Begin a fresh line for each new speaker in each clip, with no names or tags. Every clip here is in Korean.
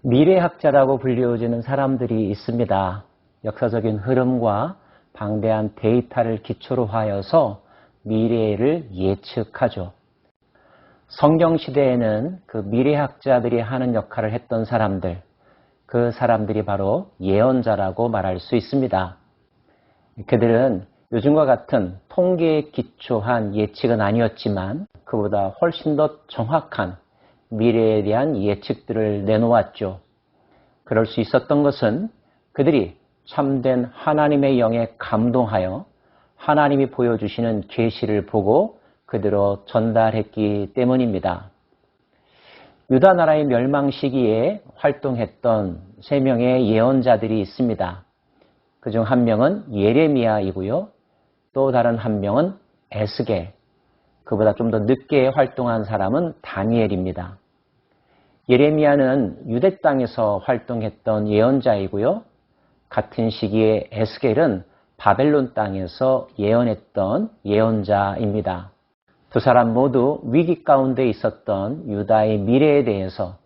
미래학자라고 불리워지는 사람들이 있습니다. 역사적인 흐름과 방대한 데이터를 기초로 하여서 미래를 예측하죠. 성경시대에는 그 미래학자들이 하는 역할을 했던 사람들, 그 사람들이 바로 예언자라고 말할 수 있습니다. 그들은 요즘과 같은 통계에 기초한 예측은 아니었지만 그보다 훨씬 더 정확한 미래에 대한 예측들을 내놓았죠. 그럴 수 있었던 것은 그들이 참된 하나님의 영에 감동하여 하나님이 보여주시는 계시를 보고 그대로 전달했기 때문입니다. 유다 나라의 멸망 시기에 활동했던 3명의 예언자들이 있습니다. 그중 한 명은 예레미야이고요. 또 다른 한 명은 에스겔, 그보다 좀 더 늦게 활동한 사람은 다니엘입니다. 예레미야는 유대 땅에서 활동했던 예언자이고요. 같은 시기에 에스겔은 바벨론 땅에서 예언했던 예언자입니다. 두 사람 모두 위기 가운데 있었던 유다의 미래에 대해서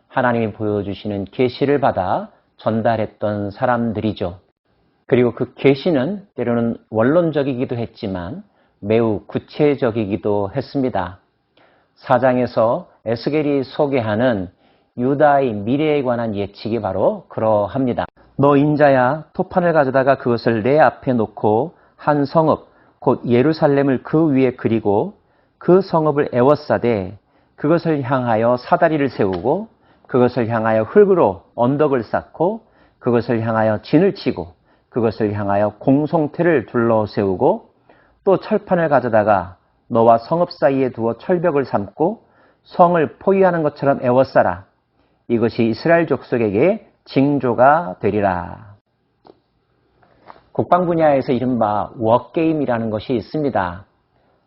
하나님이 보여주시는 계시를 받아 전달했던 사람들이죠. 그리고 그 계시는 때로는 원론적이기도 했지만 매우 구체적이기도 했습니다. 4장에서 에스겔이 소개하는 유다의 미래에 관한 예측이 바로 그러합니다. 너 인자야, 토판을 가져다가 그것을 내 앞에 놓고 한 성읍 곧 예루살렘을 그 위에 그리고 그 성읍을 에워싸되 그것을 향하여 사다리를 세우고 그것을 향하여 흙으로 언덕을 쌓고 그것을 향하여 진을 치고 그것을 향하여 공성태를 둘러 세우고 또 철판을 가져다가 너와 성읍 사이에 두어 철벽을 삼고 성을 포위하는 것처럼 에워싸라. 이것이 이스라엘 족속에게 징조가 되리라. 국방 분야에서 이른바 워게임이라는 것이 있습니다.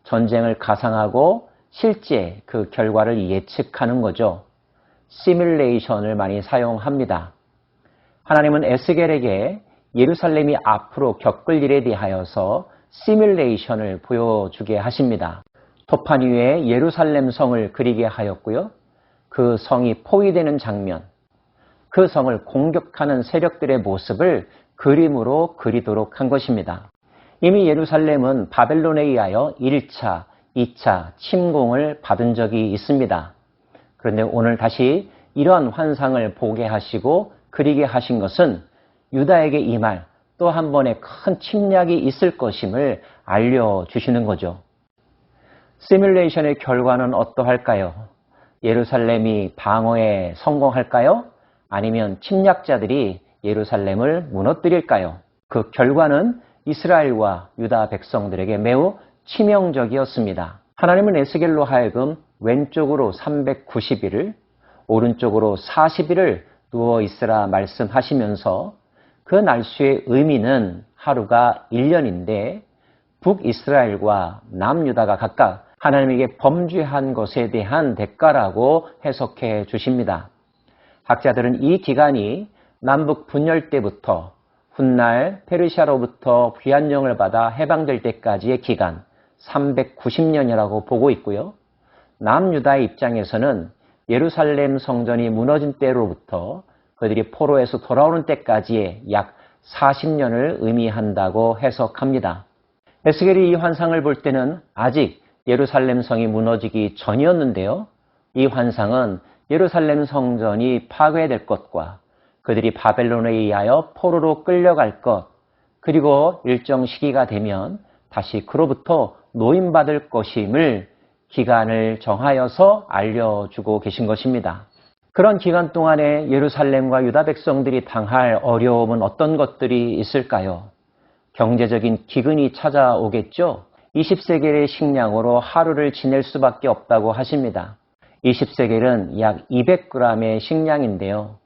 전쟁을 가상하고 실제 그 결과를 예측하는 거죠. 시뮬레이션을 많이 사용합니다. 하나님은 에스겔에게 예루살렘이 앞으로 겪을 일에 대하여서 시뮬레이션을 보여주게 하십니다. 토판 위에 예루살렘 성을 그리게 하였고요. 그 성이 포위되는 장면, 그 성을 공격하는 세력들의 모습을 그림으로 그리도록 한 것입니다. 이미 예루살렘은 바벨론에 의하여 1차, 2차 침공을 받은 적이 있습니다. 그런데 오늘 다시 이러한 환상을 보게 하시고 그리게 하신 것은 유다에게 임할 또 한 번의 큰 침략이 있을 것임을 알려주시는 거죠. 시뮬레이션의 결과는 어떠할까요? 예루살렘이 방어에 성공할까요? 아니면 침략자들이 예루살렘을 무너뜨릴까요? 그 결과는 이스라엘과 유다 백성들에게 매우 치명적이었습니다. 하나님은 에스겔로 하여금 왼쪽으로 390일을 오른쪽으로 40일을 누워 있으라 말씀하시면서 그 날수의 의미는 하루가 1년인데 북이스라엘과 남유다가 각각 하나님에게 범죄한 것에 대한 대가라고 해석해 주십니다. 학자들은 이 기간이 남북 분열 때부터 훗날 페르시아로부터 귀환령을 받아 해방될 때까지의 기간 390년이라고 보고 있고요. 남유다의 입장에서는 예루살렘 성전이 무너진 때로부터 그들이 포로에서 돌아오는 때까지의 약 40년을 의미한다고 해석합니다. 에스겔이 이 환상을 볼 때는 아직 예루살렘 성이 무너지기 전이었는데요. 이 환상은 예루살렘 성전이 파괴될 것과 그들이 바벨론에 의하여 포로로 끌려갈 것, 그리고 일정 시기가 되면 다시 그로부터 노임받을 것임을 기간을 정하여서 알려주고 계신 것입니다. 그런 기간 동안에 예루살렘과 유다 백성들이 당할 어려움은 어떤 것들이 있을까요? 경제적인 기근이 찾아오겠죠. 20세겔의 식량으로 하루를 지낼 수밖에 없다고 하십니다. 20세겔은 약 200g의 식량인데요.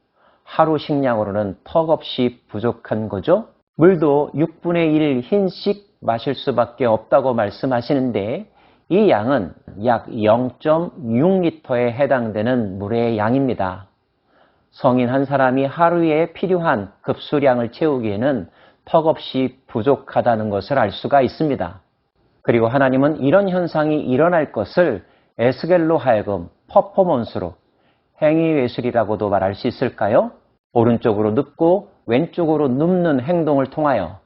하루 식량으로는 턱없이 부족한 거죠. 물도 6분의 1 흰씩 마실 수밖에 없다고 말씀하시는데 이 양은 약 0.6리터에 해당되는 물의 양입니다. 성인 한 사람이 하루에 필요한 급수량을 채우기에는 턱없이 부족하다는 것을 알 수가 있습니다. 그리고 하나님은 이런 현상이 일어날 것을 에스겔로 하여금 퍼포먼스로 행위외술이라고도 말할 수 있을까요? 오른쪽으로 눕고 왼쪽으로 눕는 행동을 통하여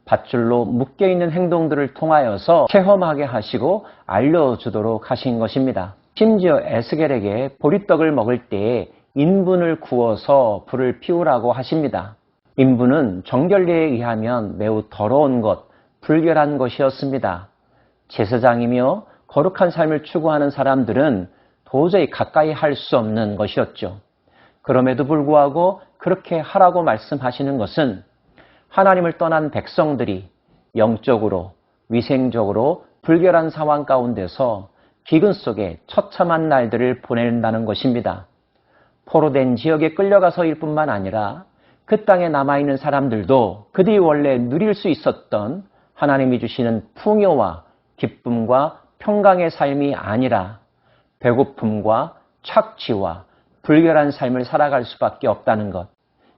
밧줄로 묶여있는 행동들을 통하여서 체험하게 하시고 알려주도록 하신 것입니다. 심지어 에스겔에게 보리떡을 먹을 때에 인분을 구워서 불을 피우라고 하십니다. 인분은 정결례에 의하면 매우 더러운 것, 불결한 것이었습니다. 제사장이며 거룩한 삶을 추구하는 사람들은 도저히 가까이 할 수 없는 것이었죠. 그럼에도 불구하고 그렇게 하라고 말씀하시는 것은 하나님을 떠난 백성들이 영적으로, 위생적으로 불결한 상황 가운데서 기근 속에 처참한 날들을 보낸다는 것입니다. 포로된 지역에 끌려가서일 뿐만 아니라 그 땅에 남아있는 사람들도 그들이 원래 누릴 수 있었던 하나님이 주시는 풍요와 기쁨과 평강의 삶이 아니라 배고픔과 착취와 불결한 삶을 살아갈 수밖에 없다는 것.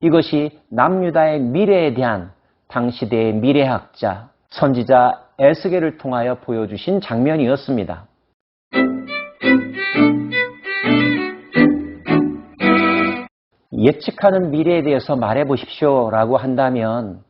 이것이 남유다의 미래에 대한 당시대의 미래학자, 선지자 에스겔을 통하여 보여주신 장면이었습니다. 예측하는 미래에 대해서 말해보십시오 라고 한다면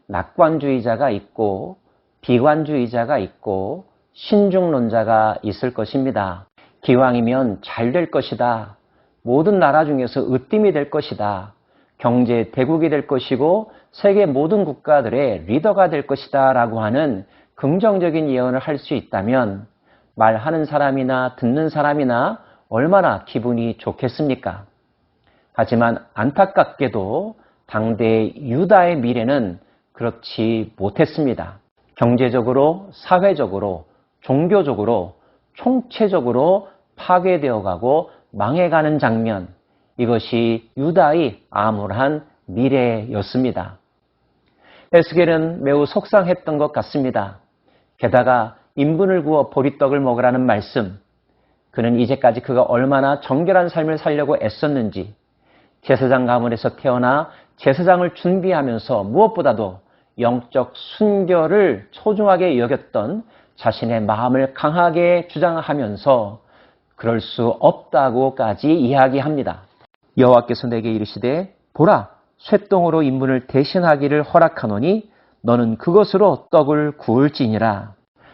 낙관주의자가 있고 비관주의자가 있고 신중론자가 있을 것입니다. 기왕이면 잘 될 것이다. 모든 나라 중에서 으뜸이 될 것이다. 경제 대국이 될 것이고 세계 모든 국가들의 리더가 될 것이다 라고 하는 긍정적인 예언을 할 수 있다면 말하는 사람이나 듣는 사람이나 얼마나 기분이 좋겠습니까? 하지만 안타깝게도 당대 유다의 미래는 그렇지 못했습니다. 경제적으로, 사회적으로, 종교적으로, 총체적으로 파괴되어 가고 망해가는 장면, 이것이 유다의 암울한 미래였습니다. 에스겔은 매우 속상했던 것 같습니다. 게다가 인분을 구워 보리떡을 먹으라는 말씀, 그는 이제까지 그가 얼마나 정결한 삶을 살려고 애썼는지, 제사장 가문에서 태어나 제사장을 준비하면서 무엇보다도 영적 순결을 소중하게 여겼던 자신의 마음을 강하게 주장하면서 그럴 수 없다고까지 이야기합니다. 여호와께서 내게 이르시되 보라 쇠똥으로 인분을 대신하기를 허락하노니 너는 그것으로 떡을 구울지니라.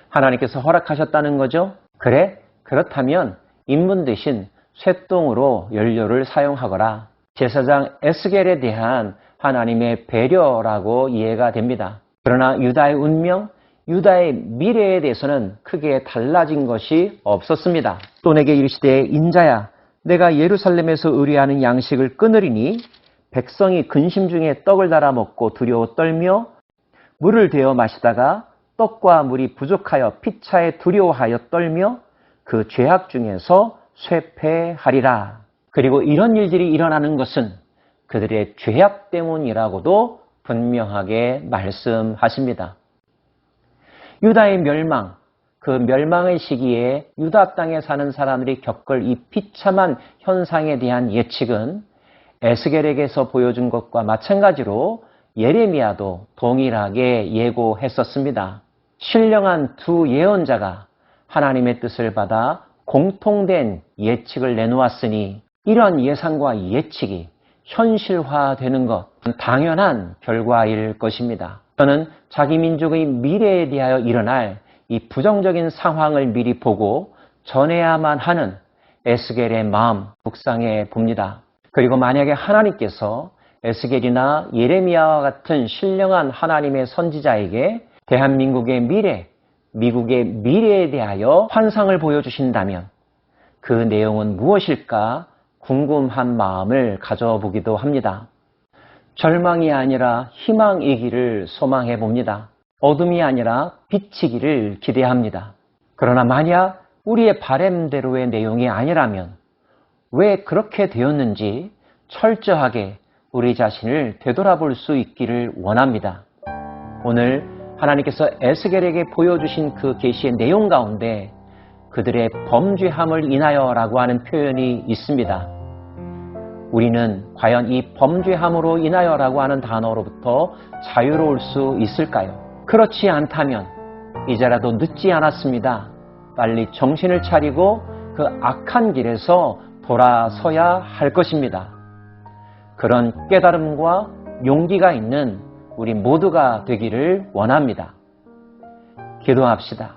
하나님께서 허락하셨다는 거죠. 그래? 그렇다면 인분 대신 쇠똥으로 연료를 사용하거라. 제사장 에스겔에 대한 하나님의 배려라고 이해가 됩니다. 그러나 유다의 운명, 유다의 미래에 대해서는 크게 달라진 것이 없었습니다. 또 내게 이르시되 인자야 내가 예루살렘에서 의뢰하는 양식을 끊으리니 백성이 근심 중에 떡을 달아 먹고 두려워 떨며 물을 데워 마시다가 떡과 물이 부족하여 피차에 두려워하여 떨며 그 죄악 중에서 쇠폐하리라. 그리고 이런 일들이 일어나는 것은 그들의 죄악 때문이라고도 분명하게 말씀하십니다. 유다의 멸망, 그 멸망의 시기에 유다 땅에 사는 사람들이 겪을 이 비참한 현상에 대한 예측은 에스겔에게서 보여준 것과 마찬가지로 예레미야도 동일하게 예고했었습니다. 신령한 두 예언자가 하나님의 뜻을 받아 공통된 예측을 내놓았으니 이러한 예상과 예측이 현실화되는 것 당연한 결과일 것입니다. 저는 자기 민족의 미래에 대하여 일어날 이 부정적인 상황을 미리 보고 전해야만 하는 에스겔의 마음 묵상해 봅니다. 그리고 만약에 하나님께서 에스겔이나 예레미야와 같은 신령한 하나님의 선지자에게 대한민국의 미래, 미국의 미래에 대하여 환상을 보여주신다면 그 내용은 무엇일까 궁금한 마음을 가져보기도 합니다. 절망이 아니라 희망이기를 소망해 봅니다. 어둠이 아니라 빛이기를 기대합니다. 그러나 만약 우리의 바램대로의 내용이 아니라면 왜 그렇게 되었는지 철저하게 우리 자신을 되돌아볼 수 있기를 원합니다. 오늘 하나님께서 에스겔에게 보여주신 그 계시의 내용 가운데 그들의 범죄함을 인하여라고 하는 표현이 있습니다. 우리는 과연 이 범죄함으로 인하여라고 하는 단어로부터 자유로울 수 있을까요? 그렇지 않다면 이제라도 늦지 않았습니다. 빨리 정신을 차리고 그 악한 길에서 돌아서야 할 것입니다. 그런 깨달음과 용기가 있는 우리 모두가 되기를 원합니다. 기도합시다.